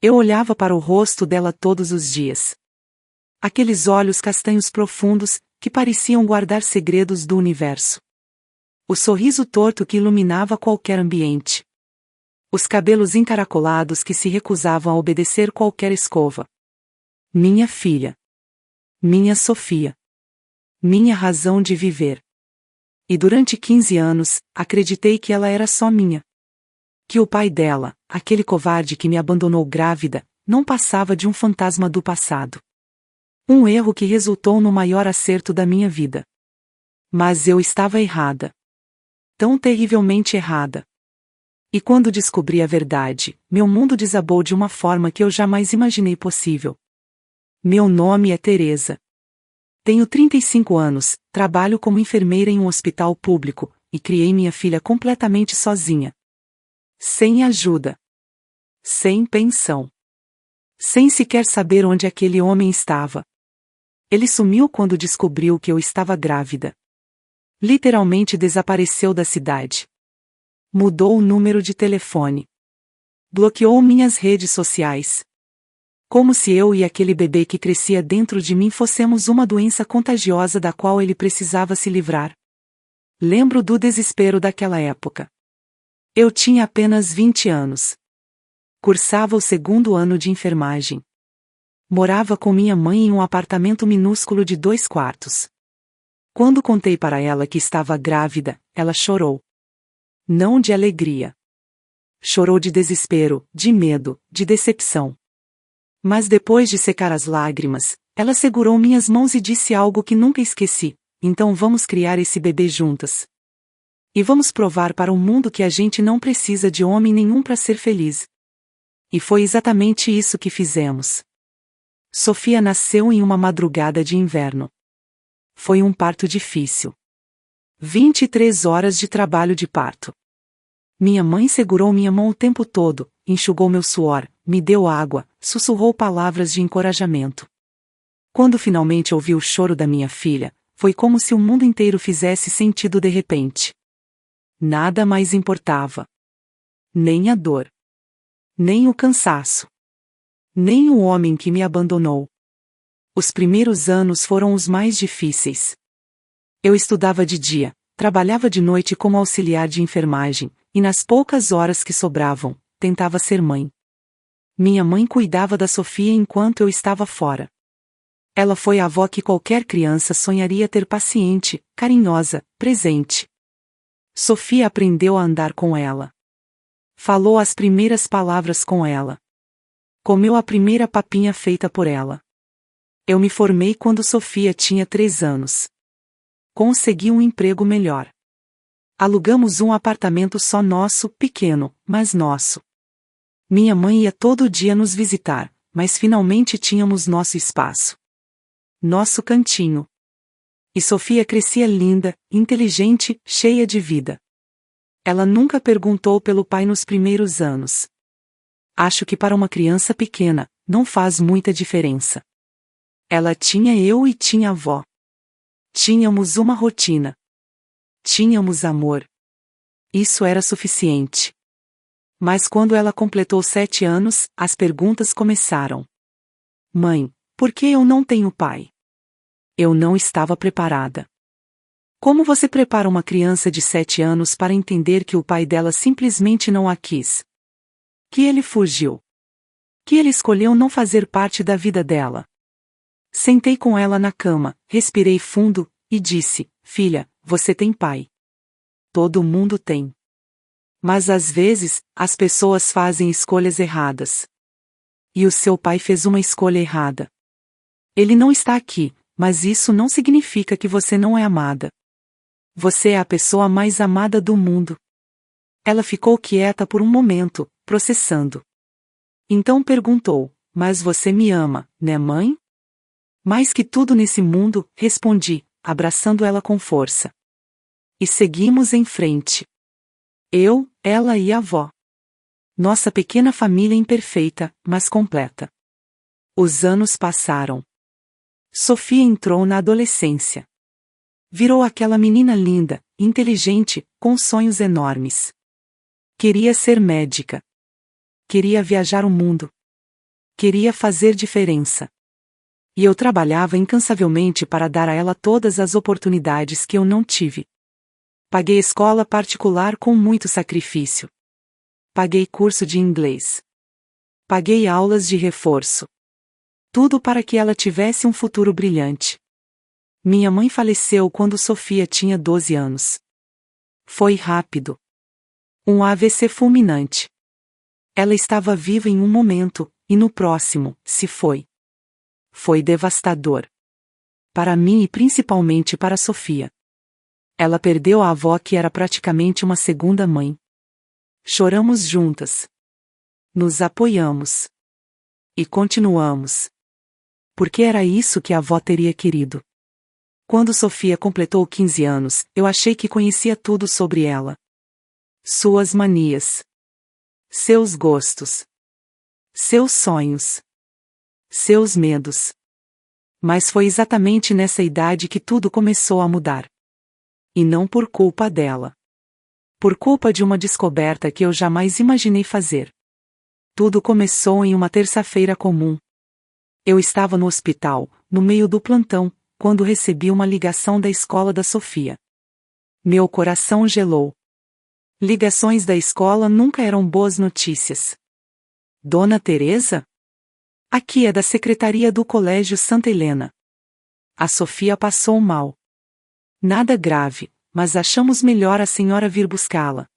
Eu olhava para o rosto dela todos os dias. Aqueles olhos castanhos profundos, que pareciam guardar segredos do universo. O sorriso torto que iluminava qualquer ambiente. Os cabelos encaracolados que se recusavam a obedecer qualquer escova. Minha filha. Minha Sofia. Minha razão de viver. E durante 15 anos, acreditei que ela era só minha. Que o pai dela, aquele covarde que me abandonou grávida, não passava de um fantasma do passado. Um erro que resultou no maior acerto da minha vida. Mas eu estava errada. Tão terrivelmente errada. E quando descobri a verdade, meu mundo desabou de uma forma que eu jamais imaginei possível. Meu nome é Teresa. Tenho 35 anos, trabalho como enfermeira em um hospital público, e criei minha filha completamente sozinha. Sem ajuda. Sem pensão. Sem sequer saber onde aquele homem estava. Ele sumiu quando descobriu que eu estava grávida. Literalmente desapareceu da cidade. Mudou o número de telefone. Bloqueou minhas redes sociais. Como se eu e aquele bebê que crescia dentro de mim fossemos uma doença contagiosa da qual ele precisava se livrar. Lembro do desespero daquela época. Eu tinha apenas 20 anos. Cursava o 2º ano de enfermagem. Morava com minha mãe em um apartamento minúsculo de 2 quartos. Quando contei para ela que estava grávida, ela chorou. Não de alegria. Chorou de desespero, de medo, de decepção. Mas depois de secar as lágrimas, ela segurou minhas mãos e disse algo que nunca esqueci: então vamos criar esse bebê juntas. E vamos provar para o mundo que a gente não precisa de homem nenhum para ser feliz. E foi exatamente isso que fizemos. Sofia nasceu em uma madrugada de inverno. Foi um parto difícil. 23 horas de trabalho de parto. Minha mãe segurou minha mão o tempo todo, enxugou meu suor, me deu água, sussurrou palavras de encorajamento. Quando finalmente ouvi o choro da minha filha, foi como se o mundo inteiro fizesse sentido de repente. Nada mais importava. Nem a dor. Nem o cansaço. Nem o homem que me abandonou. Os primeiros anos foram os mais difíceis. Eu estudava de dia, trabalhava de noite como auxiliar de enfermagem, e nas poucas horas que sobravam, tentava ser mãe. Minha mãe cuidava da Sofia enquanto eu estava fora. Ela foi a avó que qualquer criança sonharia ter, paciente, carinhosa, presente. Sofia aprendeu a andar com ela. Falou as primeiras palavras com ela. Comeu a primeira papinha feita por ela. Eu me formei quando Sofia tinha 3 anos. Consegui um emprego melhor. Alugamos um apartamento só nosso, pequeno, mas nosso. Minha mãe ia todo dia nos visitar, mas finalmente tínhamos nosso espaço. Nosso cantinho. E Sofia crescia linda, inteligente, cheia de vida. Ela nunca perguntou pelo pai nos primeiros anos. Acho que para uma criança pequena, não faz muita diferença. Ela tinha eu e tinha a avó. Tínhamos uma rotina. Tínhamos amor. Isso era suficiente. Mas quando ela completou 7 anos, as perguntas começaram. Mãe, por que eu não tenho pai? Eu não estava preparada. Como você prepara uma criança de 7 anos para entender que o pai dela simplesmente não a quis? Que ele fugiu. Que ele escolheu não fazer parte da vida dela. Sentei com ela na cama, respirei fundo, e disse: filha, você tem pai. Todo mundo tem. Mas às vezes, as pessoas fazem escolhas erradas. E o seu pai fez uma escolha errada. Ele não está aqui, mas isso não significa que você não é amada. Você é a pessoa mais amada do mundo. Ela ficou quieta por um momento, processando. Então perguntou: mas você me ama, né, mãe? Mais que tudo nesse mundo, respondi, abraçando ela com força. E seguimos em frente. Eu, ela e a avó. Nossa pequena família imperfeita, mas completa. Os anos passaram. Sofia entrou na adolescência. Virou aquela menina linda, inteligente, com sonhos enormes. Queria ser médica. Queria viajar o mundo. Queria fazer diferença. E eu trabalhava incansavelmente para dar a ela todas as oportunidades que eu não tive. Paguei escola particular com muito sacrifício. Paguei curso de inglês. Paguei aulas de reforço. Tudo para que ela tivesse um futuro brilhante. Minha mãe faleceu quando Sofia tinha 12 anos. Foi rápido. Um AVC fulminante. Ela estava viva em um momento, e no próximo, se foi. Foi devastador. Para mim e principalmente para Sofia. Ela perdeu a avó que era praticamente uma segunda mãe. Choramos juntas. Nos apoiamos. E continuamos. Porque era isso que a avó teria querido. Quando Sofia completou 15 anos, eu achei que conhecia tudo sobre ela. Suas manias. Seus gostos. Seus sonhos. Seus medos. Mas foi exatamente nessa idade que tudo começou a mudar. E não por culpa dela. Por culpa de uma descoberta que eu jamais imaginei fazer. Tudo começou em uma terça-feira comum. Eu estava no hospital, no meio do plantão, quando recebi uma ligação da escola da Sofia. Meu coração gelou. Ligações da escola nunca eram boas notícias. Dona Teresa? Aqui é da secretaria do Colégio Santa Helena. A Sofia passou mal. Nada grave, mas achamos melhor a senhora vir buscá-la.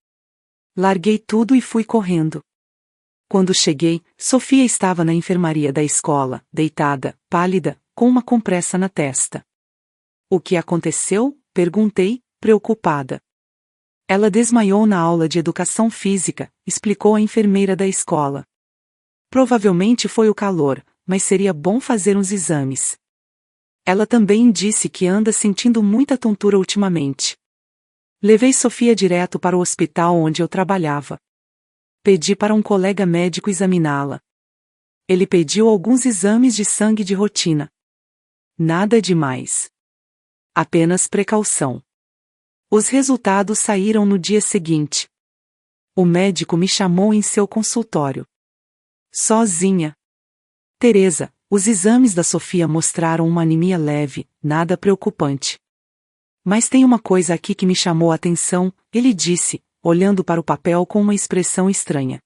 Larguei tudo e fui correndo. Quando cheguei, Sofia estava na enfermaria da escola, deitada, pálida, com uma compressa na testa. O que aconteceu? Perguntei, preocupada. Ela desmaiou na aula de educação física, explicou a enfermeira da escola. Provavelmente foi o calor, mas seria bom fazer uns exames. Ela também disse que anda sentindo muita tontura ultimamente. Levei Sofia direto para o hospital onde eu trabalhava. Pedi para um colega médico examiná-la. Ele pediu alguns exames de sangue de rotina. Nada demais. Apenas precaução. Os resultados saíram no dia seguinte. O médico me chamou em seu consultório. Sozinha. Teresa, os exames da Sofia mostraram uma anemia leve, nada preocupante. Mas tem uma coisa aqui que me chamou a atenção, ele disse, olhando para o papel com uma expressão estranha.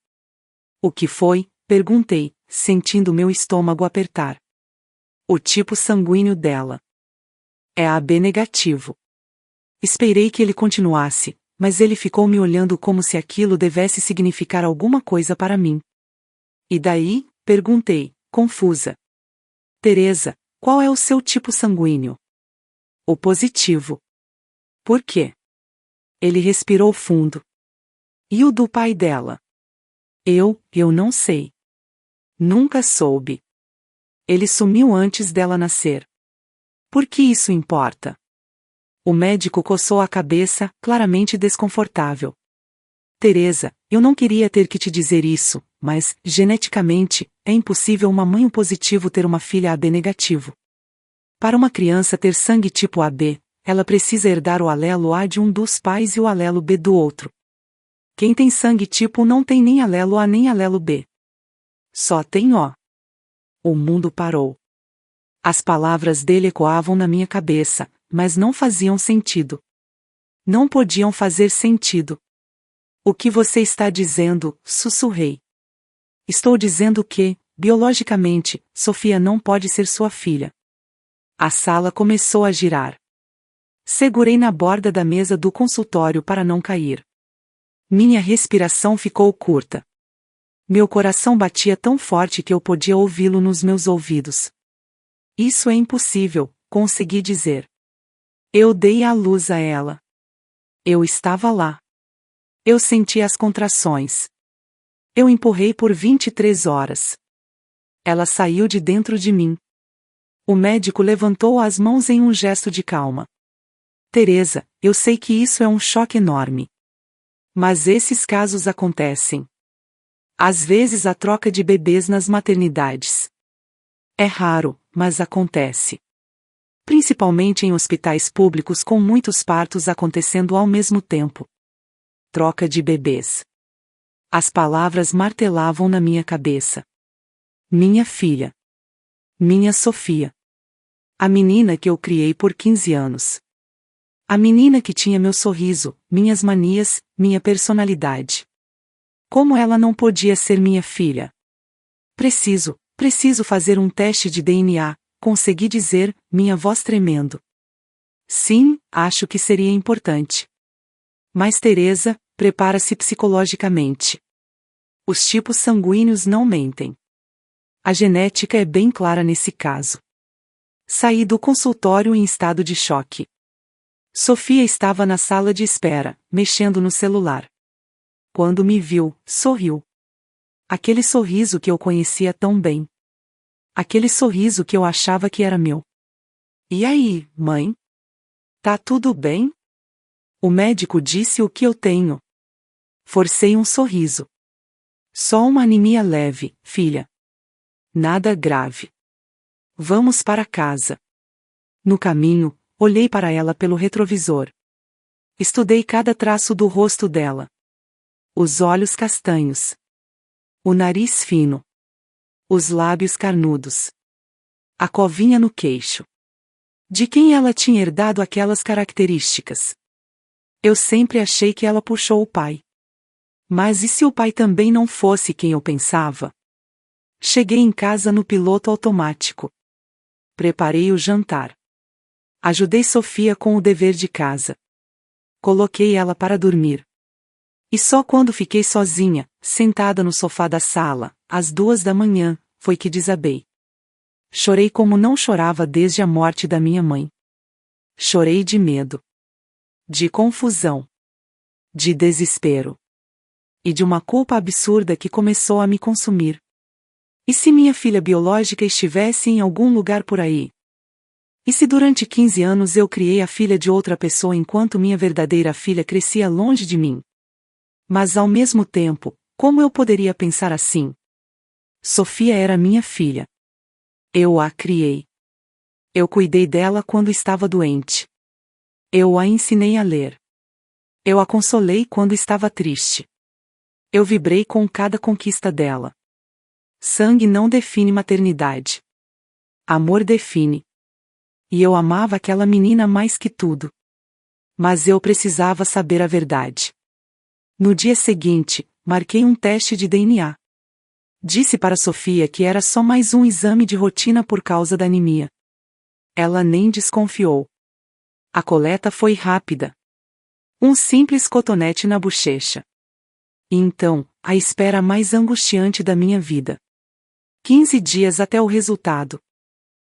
O que foi? Perguntei, sentindo meu estômago apertar. O tipo sanguíneo dela. É AB negativo. Esperei que ele continuasse, mas ele ficou me olhando como se aquilo devesse significar alguma coisa para mim. E daí? Perguntei, confusa. Teresa, qual é o seu tipo sanguíneo? O positivo. Por quê? Ele respirou fundo. E o do pai dela? Eu não sei. Nunca soube. Ele sumiu antes dela nascer. Por que isso importa? O médico coçou a cabeça, claramente desconfortável. Teresa, eu não queria ter que te dizer isso, mas, geneticamente, é impossível uma mãe positivo ter uma filha AB negativo. Para uma criança ter sangue tipo AB, ela precisa herdar o alelo A de um dos pais e o alelo B do outro. Quem tem sangue tipo não tem nem alelo A nem alelo B. Só tem O. O mundo parou. As palavras dele ecoavam na minha cabeça, mas não faziam sentido. Não podiam fazer sentido. O que você está dizendo? Sussurrei. Estou dizendo que, biologicamente, Sofia não pode ser sua filha. A sala começou a girar. Segurei na borda da mesa do consultório para não cair. Minha respiração ficou curta. Meu coração batia tão forte que eu podia ouvi-lo nos meus ouvidos. Isso é impossível, consegui dizer. Eu dei a luz a ela. Eu estava lá. Eu senti as contrações. Eu empurrei por 23 horas. Ela saiu de dentro de mim. O médico levantou as mãos em um gesto de calma. Teresa, eu sei que isso é um choque enorme. Mas esses casos acontecem. Às vezes há troca de bebês nas maternidades. É raro, mas acontece. Principalmente em hospitais públicos com muitos partos acontecendo ao mesmo tempo. Troca de bebês. As palavras martelavam na minha cabeça. Minha filha. Minha Sofia. A menina que eu criei por 15 anos. A menina que tinha meu sorriso, minhas manias, minha personalidade. Como ela não podia ser minha filha? Preciso fazer um teste de DNA, consegui dizer, minha voz tremendo. Sim, acho que seria importante. Mas Teresa, prepara-se psicologicamente. Os tipos sanguíneos não mentem. A genética é bem clara nesse caso. Saí do consultório em estado de choque. Sofia estava na sala de espera, mexendo no celular. Quando me viu, sorriu. Aquele sorriso que eu conhecia tão bem. Aquele sorriso que eu achava que era meu. E aí, mãe? Tá tudo bem? O médico disse o que eu tenho. Forcei um sorriso. Só uma anemia leve, filha. Nada grave. Vamos para casa. No caminho, olhei para ela pelo retrovisor. Estudei cada traço do rosto dela. Os olhos castanhos. O nariz fino. Os lábios carnudos. A covinha no queixo. De quem ela tinha herdado aquelas características? Eu sempre achei que ela puxou o pai. Mas e se o pai também não fosse quem eu pensava? Cheguei em casa no piloto automático. Preparei o jantar. Ajudei Sofia com o dever de casa. Coloquei ela para dormir. E só quando fiquei sozinha, sentada no sofá da sala, às 2 da manhã, foi que desabei. Chorei como não chorava desde a morte da minha mãe. Chorei de medo. De confusão. De desespero. E de uma culpa absurda que começou a me consumir. E se minha filha biológica estivesse em algum lugar por aí? E se durante 15 anos eu criei a filha de outra pessoa enquanto minha verdadeira filha crescia longe de mim? Mas ao mesmo tempo, como eu poderia pensar assim? Sofia era minha filha. Eu a criei. Eu cuidei dela quando estava doente. Eu a ensinei a ler. Eu a consolei quando estava triste. Eu vibrei com cada conquista dela. Sangue não define maternidade. Amor define. E eu amava aquela menina mais que tudo. Mas eu precisava saber a verdade. No dia seguinte, marquei um teste de DNA. Disse para Sofia que era só mais um exame de rotina por causa da anemia. Ela nem desconfiou. A coleta foi rápida. Um simples cotonete na bochecha. E então, a espera mais angustiante da minha vida. 15 dias até o resultado.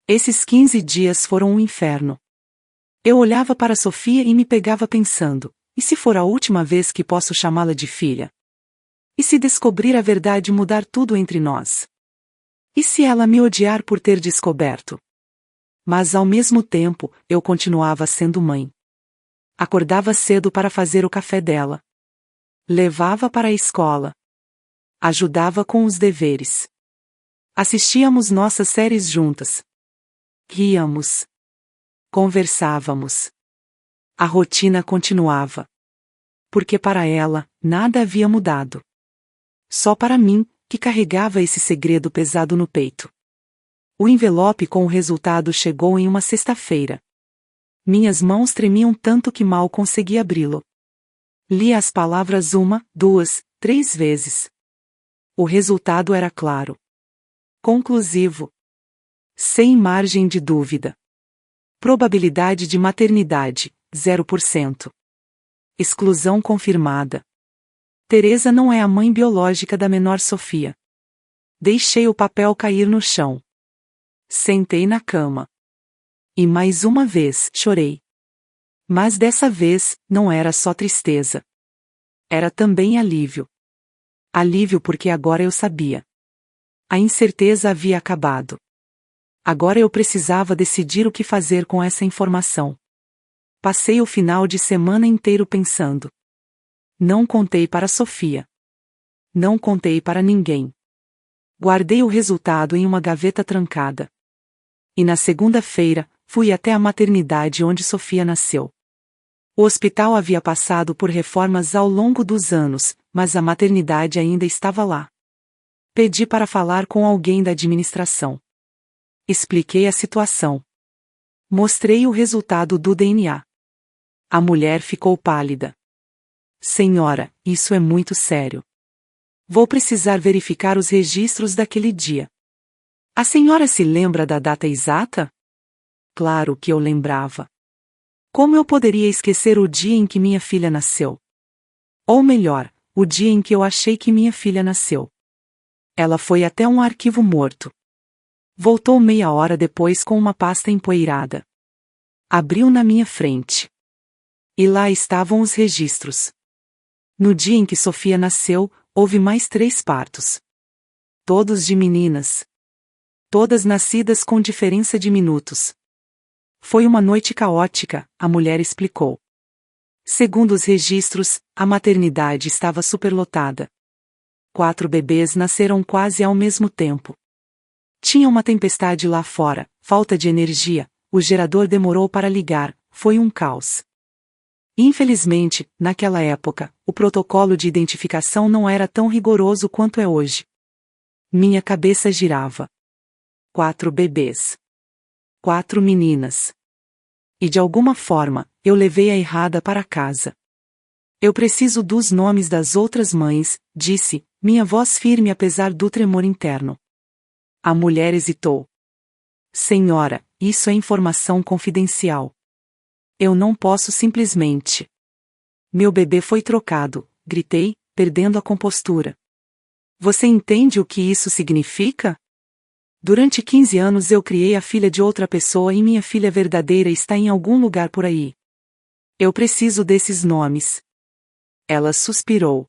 Esses 15 dias foram um inferno. Eu olhava para Sofia e me pegava pensando, e se for a última vez que posso chamá-la de filha? E se descobrir a verdade mudar tudo entre nós? E se ela me odiar por ter descoberto? Mas ao mesmo tempo, eu continuava sendo mãe. Acordava cedo para fazer o café dela. Levava para a escola. Ajudava com os deveres. Assistíamos nossas séries juntas. Ríamos. Conversávamos. A rotina continuava. Porque para ela, nada havia mudado. Só para mim, que carregava esse segredo pesado no peito. O envelope com o resultado chegou em uma sexta-feira. Minhas mãos tremiam tanto que mal consegui abri-lo. Li as palavras 1, 2, 3 vezes. O resultado era claro. Conclusivo. Sem margem de dúvida. Probabilidade de maternidade, 0%. Exclusão confirmada. Teresa não é a mãe biológica da menor Sofia. Deixei o papel cair no chão. Sentei na cama. E mais uma vez chorei. Mas dessa vez, não era só tristeza. Era também alívio. Alívio porque agora eu sabia. A incerteza havia acabado. Agora eu precisava decidir o que fazer com essa informação. Passei o final de semana inteiro pensando. Não contei para Sofia. Não contei para ninguém. Guardei o resultado em uma gaveta trancada. E na segunda-feira, fui até a maternidade onde Sofia nasceu. O hospital havia passado por reformas ao longo dos anos, mas a maternidade ainda estava lá. Pedi para falar com alguém da administração. Expliquei a situação. Mostrei o resultado do DNA. A mulher ficou pálida. Senhora, isso é muito sério. Vou precisar verificar os registros daquele dia. A senhora se lembra da data exata? Claro que eu lembrava. Como eu poderia esquecer o dia em que minha filha nasceu? Ou melhor, o dia em que eu achei que minha filha nasceu. Ela foi até um arquivo morto. Voltou meia hora depois com uma pasta empoeirada. Abriu na minha frente. E lá estavam os registros. No dia em que Sofia nasceu, houve mais 3 partos. Todos de meninas. Todas nascidas com diferença de minutos. Foi uma noite caótica, a mulher explicou. Segundo os registros, a maternidade estava superlotada. 4 bebês nasceram quase ao mesmo tempo. Tinha uma tempestade lá fora, falta de energia, o gerador demorou para ligar, foi um caos. Infelizmente, naquela época, o protocolo de identificação não era tão rigoroso quanto é hoje. Minha cabeça girava. 4 bebês. 4 meninas. E de alguma forma, eu levei a errada para casa. Eu preciso dos nomes das outras mães, disse, minha voz firme apesar do tremor interno. A mulher hesitou. Senhora, isso é informação confidencial. Eu não posso simplesmente. Meu bebê foi trocado, gritei, perdendo a compostura. Você entende o que isso significa? Durante 15 anos eu criei a filha de outra pessoa e minha filha verdadeira está em algum lugar por aí. Eu preciso desses nomes. Ela suspirou.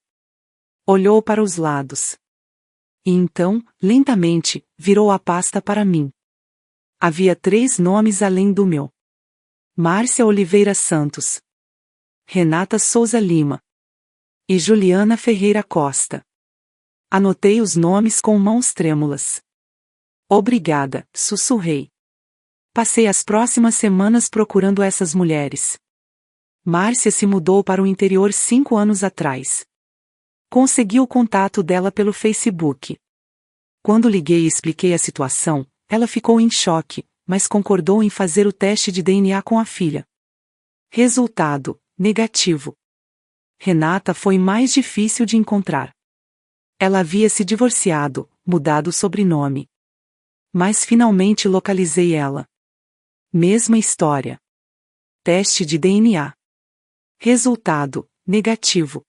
Olhou para os lados. E então, lentamente, virou a pasta para mim. Havia 3 nomes além do meu. Márcia Oliveira Santos. Renata Souza Lima. E Juliana Ferreira Costa. Anotei os nomes com mãos trêmulas. Obrigada, sussurrei. Passei as próximas semanas procurando essas mulheres. Márcia se mudou para o interior 5 anos atrás. Consegui o contato dela pelo Facebook. Quando liguei e expliquei a situação, ela ficou em choque, mas concordou em fazer o teste de DNA com a filha. Resultado: negativo. Renata foi mais difícil de encontrar. Ela havia se divorciado, mudado o sobrenome. Mas finalmente localizei ela. Mesma história. Teste de DNA. Resultado: negativo.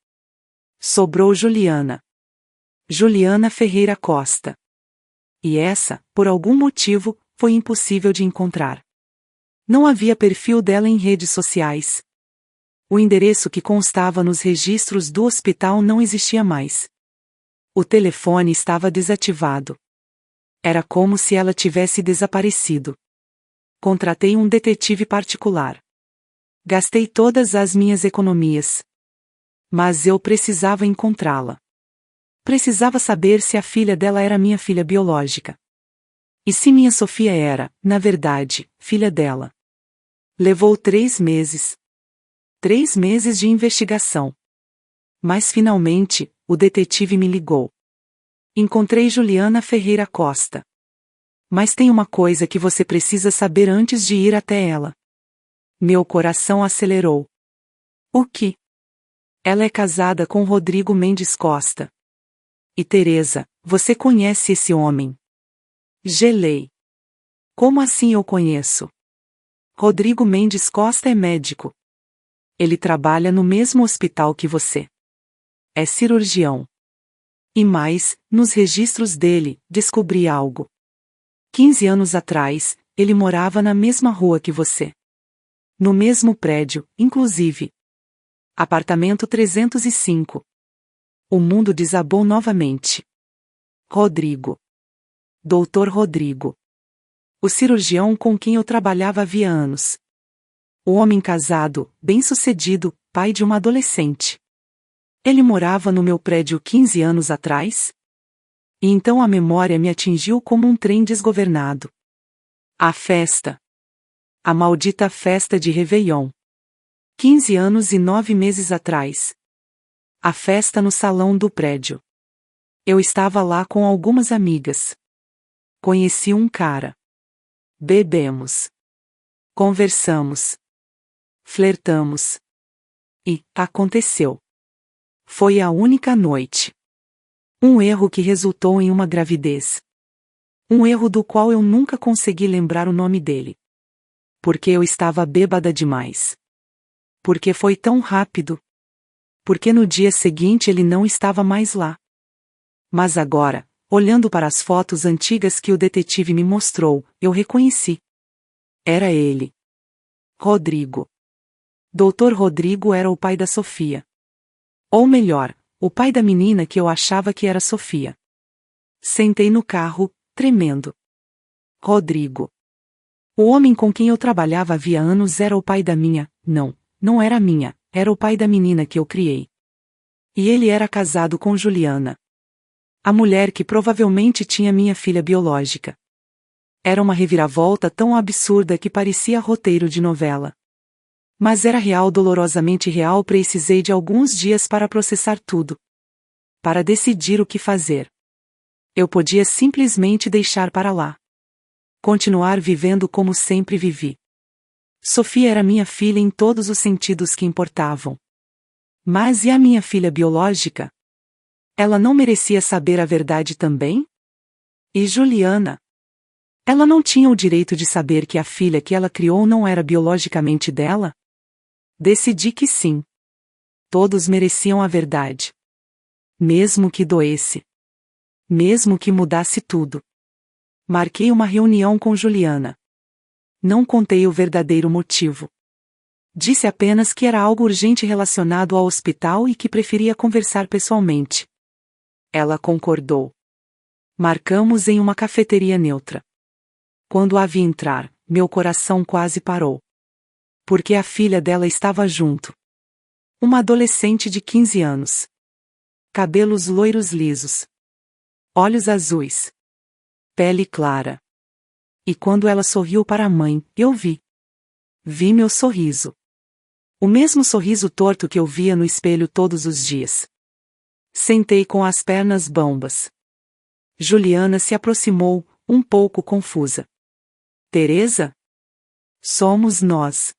Sobrou Juliana. Juliana Ferreira Costa. E essa, por algum motivo, foi impossível de encontrar. Não havia perfil dela em redes sociais. O endereço que constava nos registros do hospital não existia mais. O telefone estava desativado. Era como se ela tivesse desaparecido. Contratei um detetive particular. Gastei todas as minhas economias. Mas eu precisava encontrá-la. Precisava saber se a filha dela era minha filha biológica. E se minha Sofia era, na verdade, filha dela. Levou 3 meses. 3 meses de investigação. Mas finalmente, o detetive me ligou. Encontrei Juliana Ferreira Costa. Mas tem uma coisa que você precisa saber antes de ir até ela. Meu coração acelerou. O que? Ela é casada com Rodrigo Mendes Costa. E Teresa, você conhece esse homem? Gelei. Como assim eu conheço? Rodrigo Mendes Costa é médico. Ele trabalha no mesmo hospital que você. É cirurgião. E mais, nos registros dele, descobri algo. 15 anos atrás, ele morava na mesma rua que você. No mesmo prédio, inclusive. Apartamento 305. O mundo desabou novamente. Rodrigo. Doutor Rodrigo. O cirurgião com quem eu trabalhava havia anos. O homem casado, bem-sucedido, pai de uma adolescente. Ele morava no meu prédio 15 anos atrás? E então a memória me atingiu como um trem desgovernado. A festa. A maldita festa de Réveillon. 15 anos e 9 meses atrás. A festa no salão do prédio. Eu estava lá com algumas amigas. Conheci um cara. Bebemos. Conversamos. Flertamos. E aconteceu. Foi a única noite. Um erro que resultou em uma gravidez. Um erro do qual eu nunca consegui lembrar o nome dele. Porque eu estava bêbada demais. Porque foi tão rápido. Porque no dia seguinte ele não estava mais lá. Mas agora, olhando para as fotos antigas que o detetive me mostrou, eu reconheci. Era ele. Rodrigo. Dr. Rodrigo era o pai da Sofia. Ou melhor, o pai da menina que eu achava que era Sofia. Sentei no carro, tremendo. Rodrigo. O homem com quem eu trabalhava havia anos era o pai da minha, não era minha, era o pai da menina que eu criei. E ele era casado com Juliana. A mulher que provavelmente tinha minha filha biológica. Era uma reviravolta tão absurda que parecia roteiro de novela. Mas era real, dolorosamente real. Precisei de alguns dias para processar tudo. Para decidir o que fazer. Eu podia simplesmente deixar para lá. Continuar vivendo como sempre vivi. Sofia era minha filha em todos os sentidos que importavam. Mas e a minha filha biológica? Ela não merecia saber a verdade também? E Juliana? Ela não tinha o direito de saber que a filha que ela criou não era biologicamente dela? Decidi que sim. Todos mereciam a verdade. Mesmo que doesse. Mesmo que mudasse tudo. Marquei uma reunião com Juliana. Não contei o verdadeiro motivo. Disse apenas que era algo urgente relacionado ao hospital e que preferia conversar pessoalmente. Ela concordou. Marcamos em uma cafeteria neutra. Quando a vi entrar, meu coração quase parou. Porque a filha dela estava junto. Uma adolescente de 15 anos. Cabelos loiros lisos. Olhos azuis. Pele clara. E quando ela sorriu para a mãe, eu vi. Vi meu sorriso. O mesmo sorriso torto que eu via no espelho todos os dias. Sentei com as pernas bambas. Juliana se aproximou, um pouco confusa. Teresa? Somos nós.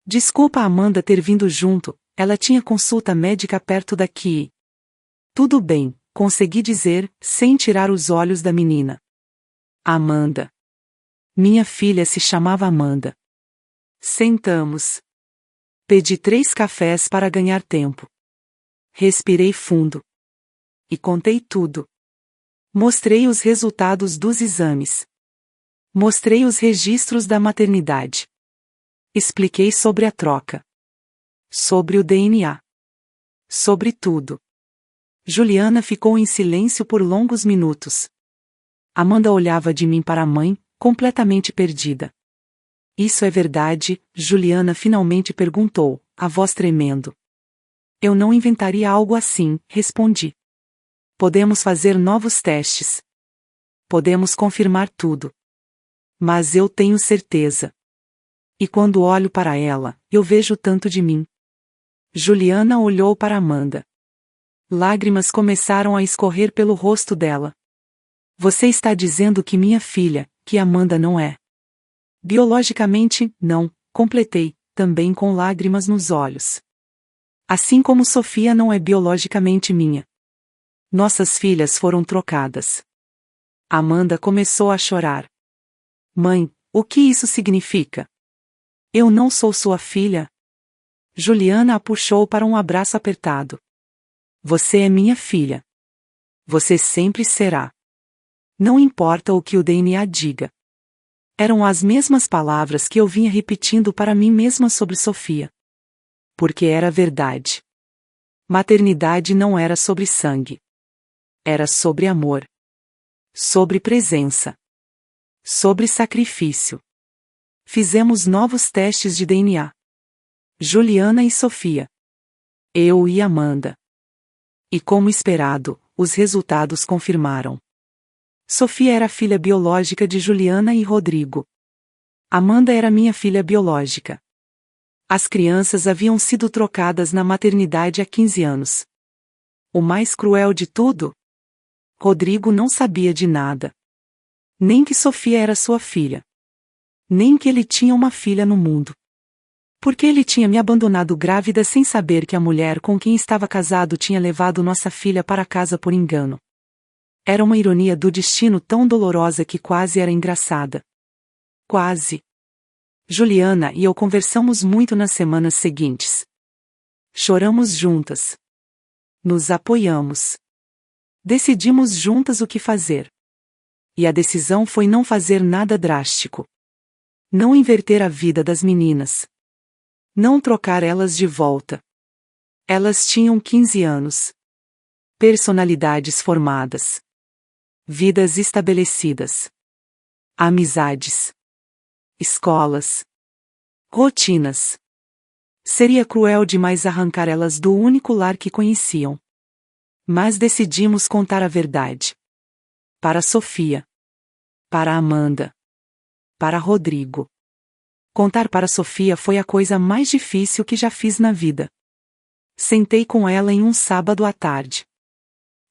Desculpa a Amanda ter vindo junto, ela tinha consulta médica perto daqui. Tudo bem, consegui dizer, sem tirar os olhos da menina. Amanda. Minha filha se chamava Amanda. Sentamos. Pedi 3 cafés para ganhar tempo. Respirei fundo. E contei tudo. Mostrei os resultados dos exames. Mostrei os registros da maternidade. Expliquei sobre a troca. Sobre o DNA. Sobre tudo. Juliana ficou em silêncio por longos minutos. Amanda olhava de mim para a mãe, completamente perdida. Isso é verdade? Juliana finalmente perguntou, a voz tremendo. Eu não inventaria algo assim, respondi. Podemos fazer novos testes. Podemos confirmar tudo. Mas eu tenho certeza. E quando olho para ela, eu vejo tanto de mim. Juliana olhou para Amanda. Lágrimas começaram a escorrer pelo rosto dela. Você está dizendo que minha filha, que Amanda não é? Biologicamente, não, completei, também com lágrimas nos olhos. Assim como Sofia não é biologicamente minha. Nossas filhas foram trocadas. Amanda começou a chorar. Mãe, o que isso significa? Eu não sou sua filha? Juliana a puxou para um abraço apertado. Você é minha filha. Você sempre será. Não importa o que o DNA diga. Eram as mesmas palavras que eu vinha repetindo para mim mesma sobre Sofia. Porque era verdade. Maternidade não era sobre sangue. Era sobre amor. Sobre presença. Sobre sacrifício. Fizemos novos testes de DNA. Juliana e Sofia. Eu e Amanda. E como esperado, os resultados confirmaram. Sofia era filha biológica de Juliana e Rodrigo. Amanda era minha filha biológica. As crianças haviam sido trocadas na maternidade há 15 anos. O mais cruel de tudo? Rodrigo não sabia de nada. Nem que Sofia era sua filha. Nem que ele tinha uma filha no mundo. Porque ele tinha me abandonado grávida sem saber que a mulher com quem estava casado tinha levado nossa filha para casa por engano. Era uma ironia do destino tão dolorosa que quase era engraçada. Quase. Juliana e eu conversamos muito nas semanas seguintes. Choramos juntas. Nos apoiamos. Decidimos juntas o que fazer. E a decisão foi não fazer nada drástico. Não inverter a vida das meninas. Não trocar elas de volta. Elas tinham 15 anos. Personalidades formadas. Vidas estabelecidas. Amizades. Escolas. Rotinas. Seria cruel demais arrancar elas do único lar que conheciam. Mas decidimos contar a verdade. Para Sofia. Para Amanda. Para Rodrigo. Contar para Sofia foi a coisa mais difícil que já fiz na vida. Sentei com ela em um sábado à tarde.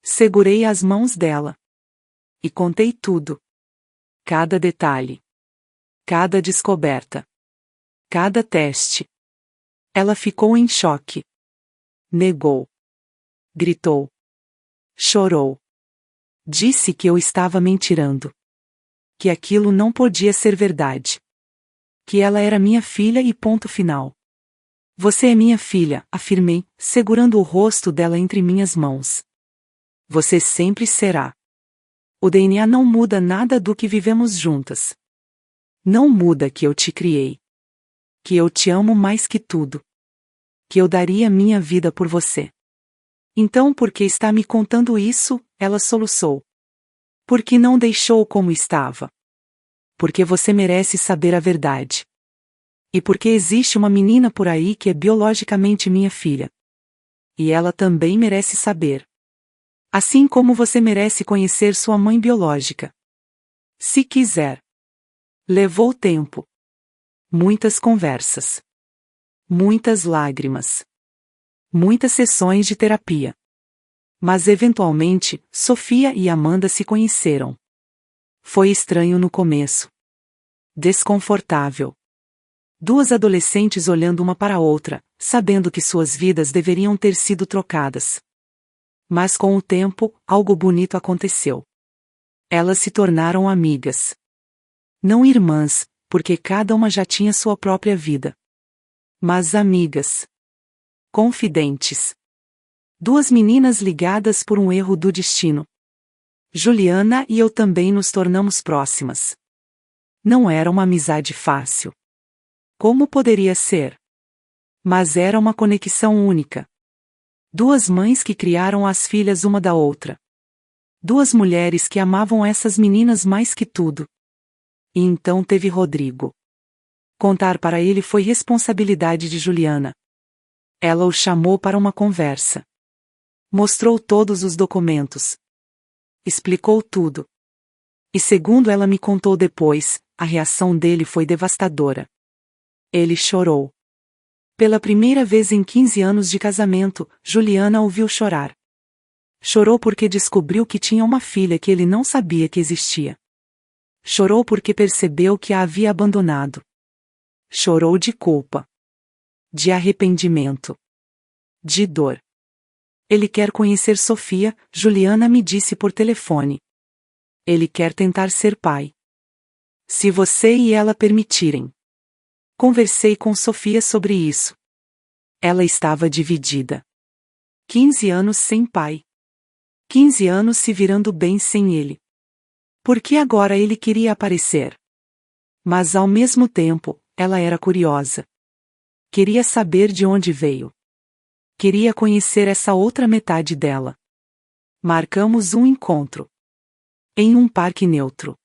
Segurei as mãos dela. E contei tudo. Cada detalhe. Cada descoberta. Cada teste. Ela ficou em choque. Negou. Gritou. Chorou. Disse que eu estava mentirando. Que aquilo não podia ser verdade. Que ela era minha filha e ponto final. Você é minha filha, afirmei, segurando o rosto dela entre minhas mãos. Você sempre será. O DNA não muda nada do que vivemos juntas. Não muda que eu te criei. Que eu te amo mais que tudo. Que eu daria minha vida por você. Então por que está me contando isso? Ela soluçou. Porque não deixou como estava. Porque você merece saber a verdade. E porque existe uma menina por aí que é biologicamente minha filha. E ela também merece saber. Assim como você merece conhecer sua mãe biológica. Se quiser. Levou tempo. Muitas conversas. Muitas lágrimas. Muitas sessões de terapia. Mas eventualmente, Sofia e Amanda se conheceram. Foi estranho no começo. Desconfortável. Duas adolescentes olhando uma para a outra, sabendo que suas vidas deveriam ter sido trocadas. Mas com o tempo, algo bonito aconteceu. Elas se tornaram amigas. Não irmãs, porque cada uma já tinha sua própria vida. Mas amigas. Confidentes. Duas meninas ligadas por um erro do destino. Juliana e eu também nos tornamos próximas. Não era uma amizade fácil. Como poderia ser? Mas era uma conexão única. Duas mães que criaram as filhas uma da outra. Duas mulheres que amavam essas meninas mais que tudo. E então teve Rodrigo. Contar para ele foi responsabilidade de Juliana. Ela o chamou para uma conversa. Mostrou todos os documentos. Explicou tudo. E segundo ela me contou depois, a reação dele foi devastadora. Ele chorou. Pela primeira vez em 15 anos de casamento, Juliana ouviu chorar. Chorou porque descobriu que tinha uma filha que ele não sabia que existia. Chorou porque percebeu que a havia abandonado. Chorou de culpa. De arrependimento. De dor. Ele quer conhecer Sofia, Juliana me disse por telefone. Ele quer tentar ser pai. Se você e ela permitirem. Conversei com Sofia sobre isso. Ela estava dividida. 15 anos sem pai. 15 anos se virando bem sem ele. Por que agora ele queria aparecer? Mas ao mesmo tempo, ela era curiosa. Queria saber de onde veio. Queria conhecer essa outra metade dela. Marcamos um encontro. Em um parque neutro.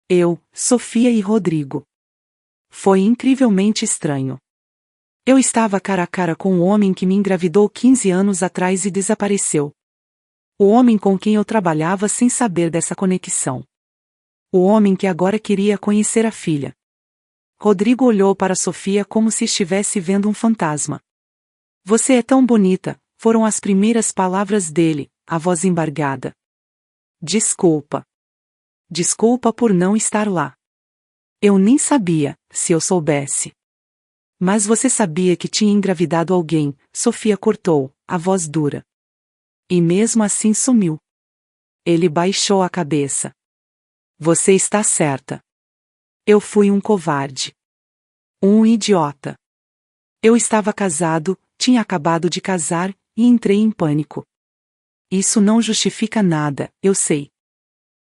Eu, Sofia e Rodrigo. Foi incrivelmente estranho. Eu estava cara a cara com o homem que me engravidou 15 anos atrás e desapareceu. O homem com quem eu trabalhava sem saber dessa conexão. O homem que agora queria conhecer a filha. Rodrigo olhou para Sofia como se estivesse vendo um fantasma. Você é tão bonita, foram as primeiras palavras dele, a voz embargada. Desculpa. Desculpa por não estar lá. Eu nem sabia, se eu soubesse. Mas você sabia que tinha engravidado alguém, Sofia cortou, a voz dura. E mesmo assim sumiu. Ele baixou a cabeça. Você está certa. Eu fui um covarde. Um idiota. Eu estava casado, tinha acabado de casar, e entrei em pânico. Isso não justifica nada, eu sei.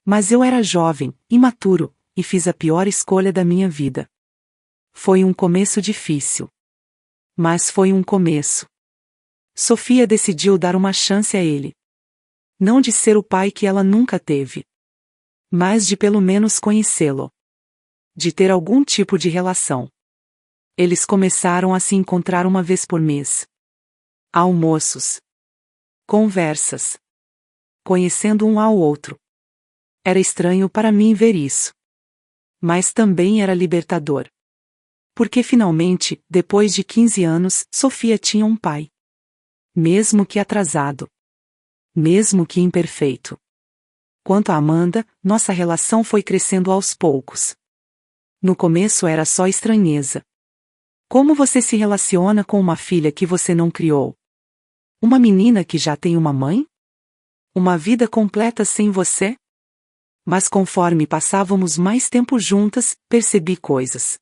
Mas eu era jovem, imaturo, e fiz a pior escolha da minha vida. Foi um começo difícil. Mas foi um começo. Sofia decidiu dar uma chance a ele. Não de ser o pai que ela nunca teve. Mas de pelo menos conhecê-lo. De ter algum tipo de relação. Eles começaram a se encontrar uma vez por mês. Almoços. Conversas. Conhecendo um ao outro. Era estranho para mim ver isso. Mas também era libertador. Porque finalmente, depois de 15 anos, Sofia tinha um pai. Mesmo que atrasado. Mesmo que imperfeito. Quanto a Amanda, nossa relação foi crescendo aos poucos. No começo era só estranheza. Como você se relaciona com uma filha que você não criou? Uma menina que já tem uma mãe? Uma vida completa sem você? Mas conforme passávamos mais tempo juntas, percebi coisas.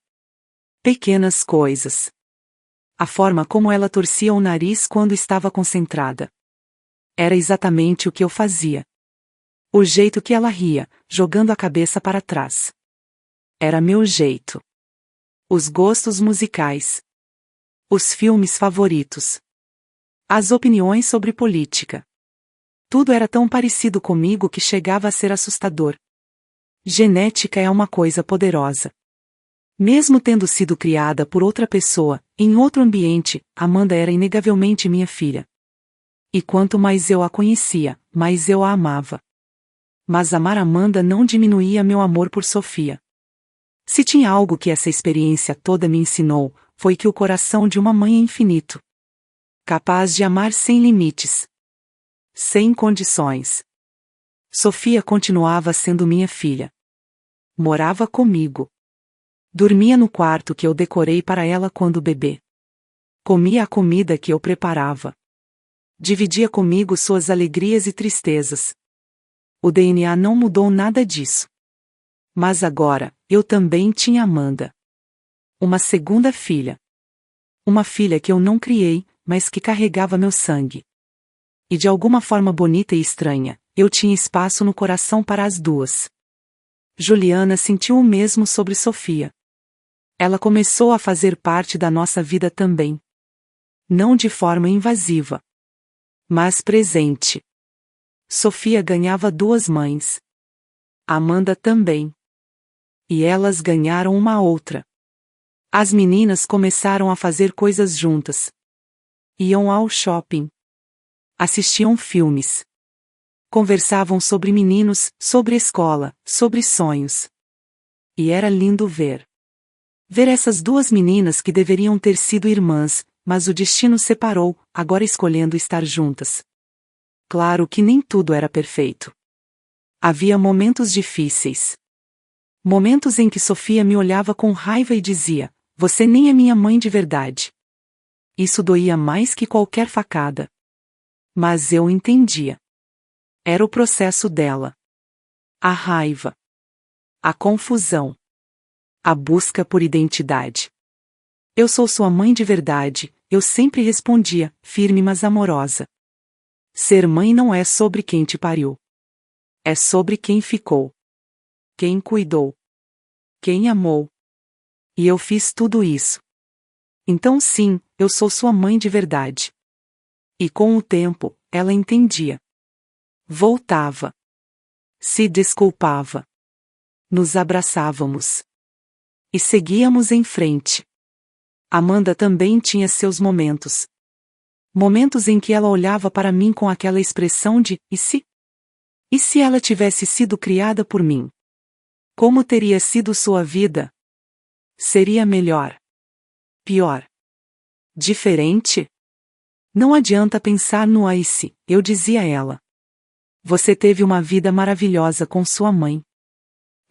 Pequenas coisas. A forma como ela torcia o nariz quando estava concentrada. Era exatamente o que eu fazia. O jeito que ela ria, jogando a cabeça para trás. Era meu jeito. Os gostos musicais. Os filmes favoritos. As opiniões sobre política. Tudo era tão parecido comigo que chegava a ser assustador. Genética é uma coisa poderosa. Mesmo tendo sido criada por outra pessoa, em outro ambiente, Amanda era inegavelmente minha filha. E quanto mais eu a conhecia, mais eu a amava. Mas amar Amanda não diminuía meu amor por Sofia. Se tinha algo que essa experiência toda me ensinou, foi que o coração de uma mãe é infinito. Capaz de amar sem limites. Sem condições. Sofia continuava sendo minha filha. Morava comigo. Dormia no quarto que eu decorei para ela quando bebê. Comia a comida que eu preparava. Dividia comigo suas alegrias e tristezas. O DNA não mudou nada disso. Mas agora, eu também tinha Amanda. Uma segunda filha. Uma filha que eu não criei, mas que carregava meu sangue. E de alguma forma bonita e estranha, eu tinha espaço no coração para as duas. Juliana sentiu o mesmo sobre Sofia. Ela começou a fazer parte da nossa vida também. Não de forma invasiva. Mas presente. Sofia ganhava 2 mães. Amanda também. E elas ganharam uma outra. As meninas começaram a fazer coisas juntas. Iam ao shopping. Assistiam filmes. Conversavam sobre meninos, sobre escola, sobre sonhos. E era lindo ver. Ver essas 2 meninas que deveriam ter sido irmãs, mas o destino separou, agora escolhendo estar juntas. Claro que nem tudo era perfeito. Havia momentos difíceis. Momentos em que Sofia me olhava com raiva e dizia: "Você nem é minha mãe de verdade." Isso doía mais que qualquer facada. Mas eu entendia. Era o processo dela. A raiva. A confusão. A busca por identidade. "Eu sou sua mãe de verdade", eu sempre respondia, firme mas amorosa. Ser mãe não é sobre quem te pariu. É sobre quem ficou. Quem cuidou. Quem amou. E eu fiz tudo isso. Então sim, eu sou sua mãe de verdade. E com o tempo, ela entendia. Voltava. Se desculpava. Nos abraçávamos. E seguíamos em frente. Amanda também tinha seus momentos. Momentos em que ela olhava para mim com aquela expressão de, e se? E se ela tivesse sido criada por mim? Como teria sido sua vida? Seria melhor? Pior? Diferente? Não adianta pensar no "e se", eu dizia a ela. Você teve uma vida maravilhosa com sua mãe.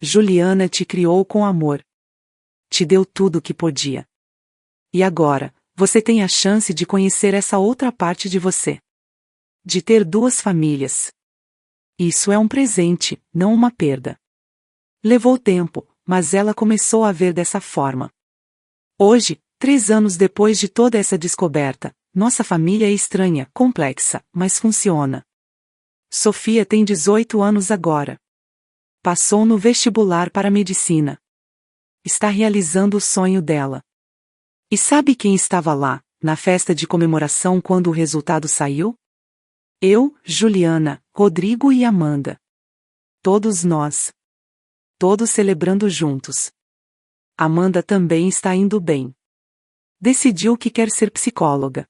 Juliana te criou com amor. Te deu tudo o que podia. E agora, você tem a chance de conhecer essa outra parte de você. De ter duas famílias. Isso é um presente, não uma perda. Levou tempo, mas ela começou a ver dessa forma. Hoje, 3 anos depois de toda essa descoberta, nossa família é estranha, complexa, mas funciona. Sofia tem 18 anos agora. Passou no vestibular para medicina. Está realizando o sonho dela. E sabe quem estava lá, na festa de comemoração quando o resultado saiu? Eu, Juliana, Rodrigo e Amanda. Todos nós. Todos celebrando juntos. Amanda também está indo bem. Decidiu que quer ser psicóloga.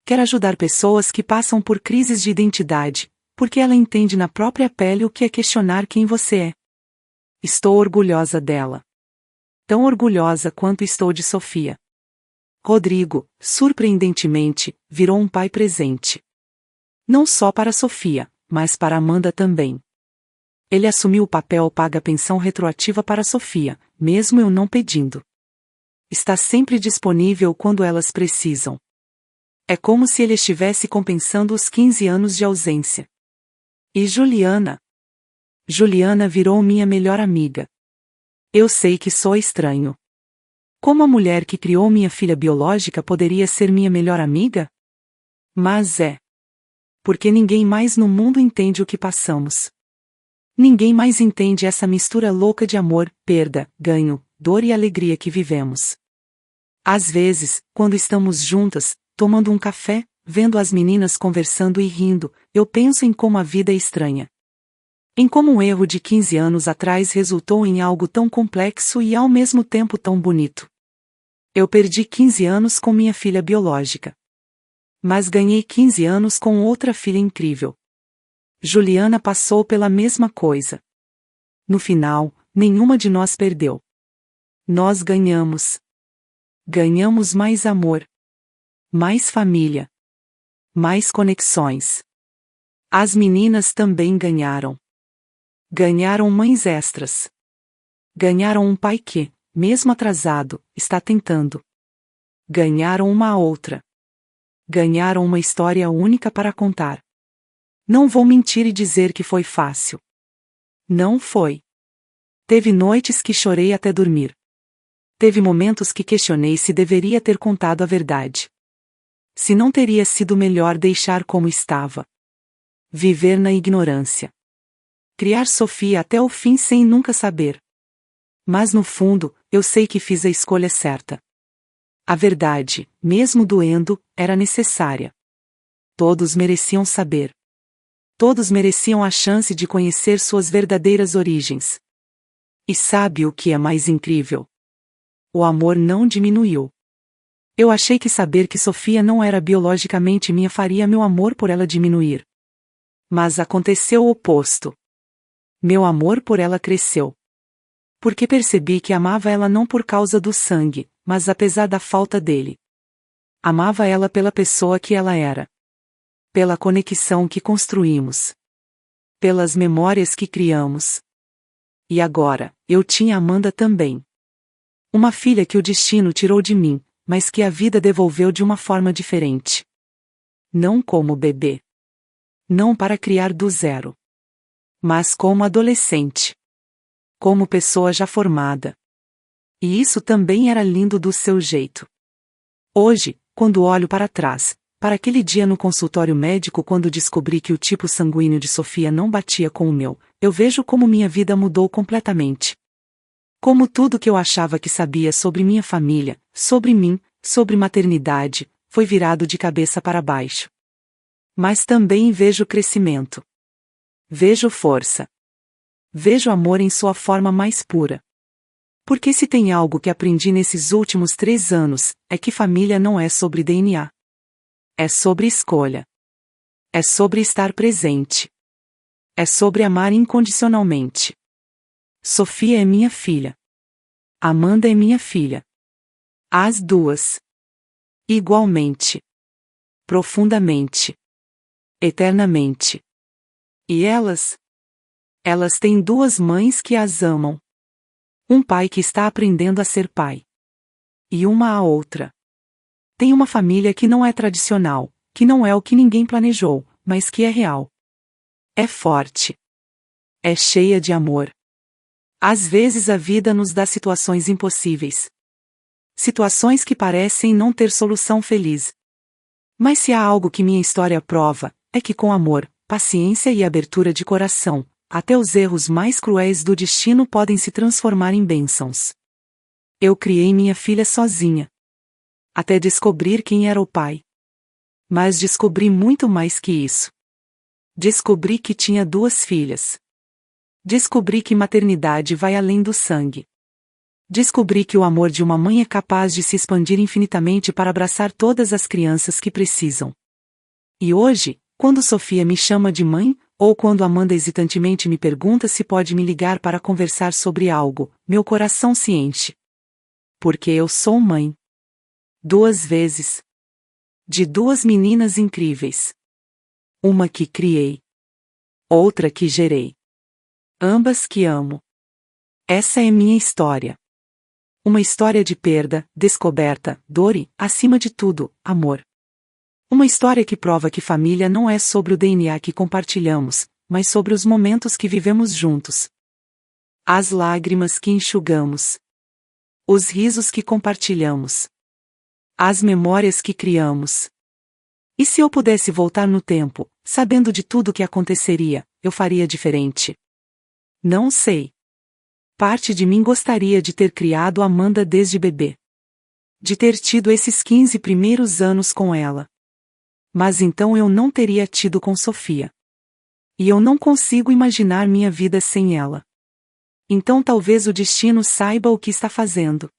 Quer ajudar pessoas que passam por crises de identidade, porque ela entende na própria pele o que é questionar quem você é. Estou orgulhosa dela. Tão orgulhosa quanto estou de Sofia. Rodrigo, surpreendentemente, virou um pai presente. Não só para Sofia, mas para Amanda também. Ele assumiu o papel paga pensão retroativa para Sofia, mesmo eu não pedindo. Está sempre disponível quando elas precisam. É como se ele estivesse compensando os 15 anos de ausência. E Juliana? Juliana virou minha melhor amiga. Eu sei que sou estranho. Como a mulher que criou minha filha biológica poderia ser minha melhor amiga? Mas é. Porque ninguém mais no mundo entende o que passamos. Ninguém mais entende essa mistura louca de amor, perda, ganho, dor e alegria que vivemos. Às vezes, quando estamos juntas, tomando um café, vendo as meninas conversando e rindo, eu penso em como a vida é estranha. Em como um erro de 15 anos atrás resultou em algo tão complexo e ao mesmo tempo tão bonito. Eu perdi 15 anos com minha filha biológica. Mas ganhei 15 anos com outra filha incrível. Juliana passou pela mesma coisa. No final, nenhuma de nós perdeu. Nós ganhamos. Ganhamos mais amor. Mais família. Mais conexões. As meninas também ganharam. Ganharam mães extras. Ganharam um pai que, mesmo atrasado, está tentando. Ganharam uma outra. Ganharam uma história única para contar. Não vou mentir e dizer que foi fácil. Não foi. Teve noites que chorei até dormir. Teve momentos que questionei se deveria ter contado a verdade. Se não teria sido melhor deixar como estava. Viver na ignorância. Criar Sofia até o fim sem nunca saber. Mas no fundo, eu sei que fiz a escolha certa. A verdade, mesmo doendo, era necessária. Todos mereciam saber. Todos mereciam a chance de conhecer suas verdadeiras origens. E sabe o que é mais incrível? O amor não diminuiu. Eu achei que saber que Sofia não era biologicamente minha faria meu amor por ela diminuir. Mas aconteceu o oposto. Meu amor por ela cresceu. Porque percebi que amava ela não por causa do sangue, mas apesar da falta dele. Amava ela pela pessoa que ela era. Pela conexão que construímos. Pelas memórias que criamos. E agora, eu tinha Amanda também. Uma filha que o destino tirou de mim, mas que a vida devolveu de uma forma diferente. Não como bebê. Não para criar do zero. Mas como adolescente. Como pessoa já formada. E isso também era lindo do seu jeito. Hoje, quando olho para trás, para aquele dia no consultório médico quando descobri que o tipo sanguíneo de Sofia não batia com o meu, eu vejo como minha vida mudou completamente. Como tudo que eu achava que sabia sobre minha família, sobre mim, sobre maternidade, foi virado de cabeça para baixo. Mas também vejo crescimento. Vejo força. Vejo amor em sua forma mais pura. Porque se tem algo que aprendi nesses últimos 3 anos, é que família não é sobre DNA. É sobre escolha. É sobre estar presente. É sobre amar incondicionalmente. Sofia é minha filha. Amanda é minha filha. As duas. Igualmente. Profundamente. Eternamente. E elas? Elas têm duas mães que as amam. Um pai que está aprendendo a ser pai. E uma a outra. Tem uma família que não é tradicional, que não é o que ninguém planejou, mas que é real. É forte. É cheia de amor. Às vezes a vida nos dá situações impossíveis. Situações que parecem não ter solução feliz. Mas se há algo que minha história prova, é que com amor, paciência e abertura de coração, até os erros mais cruéis do destino podem se transformar em bênçãos. Eu criei minha filha sozinha. Até descobrir quem era o pai. Mas descobri muito mais que isso. Descobri que tinha duas filhas. Descobri que maternidade vai além do sangue. Descobri que o amor de uma mãe é capaz de se expandir infinitamente para abraçar todas as crianças que precisam. E hoje, quando Sofia me chama de mãe, ou quando Amanda hesitantemente me pergunta se pode me ligar para conversar sobre algo, meu coração se enche. Porque eu sou mãe. 2 vezes. De 2 meninas incríveis. Uma que criei. Outra que gerei. Ambas que amo. Essa é minha história. Uma história de perda, descoberta, dor e, acima de tudo, amor. Uma história que prova que família não é sobre o DNA que compartilhamos, mas sobre os momentos que vivemos juntos. As lágrimas que enxugamos. Os risos que compartilhamos. As memórias que criamos. E se eu pudesse voltar no tempo, sabendo de tudo o que aconteceria, eu faria diferente? Não sei. Parte de mim gostaria de ter criado Amanda desde bebê. De ter tido esses 15 primeiros anos com ela. Mas então eu não teria tido com Sofia. E eu não consigo imaginar minha vida sem ela. Então talvez o destino saiba o que está fazendo.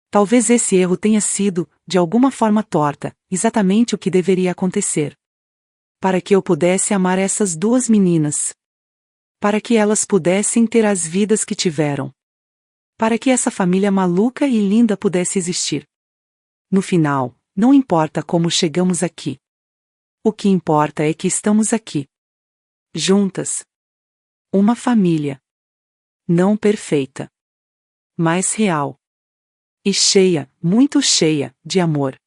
Talvez esse erro tenha sido, de alguma forma torta, exatamente o que deveria acontecer. Para que eu pudesse amar essas 2 meninas. Para que elas pudessem ter as vidas que tiveram. Para que essa família maluca e linda pudesse existir. No final, não importa como chegamos aqui. O que importa é que estamos aqui. Juntas. Uma família. Não perfeita. Mas real. E cheia, muito cheia, de amor.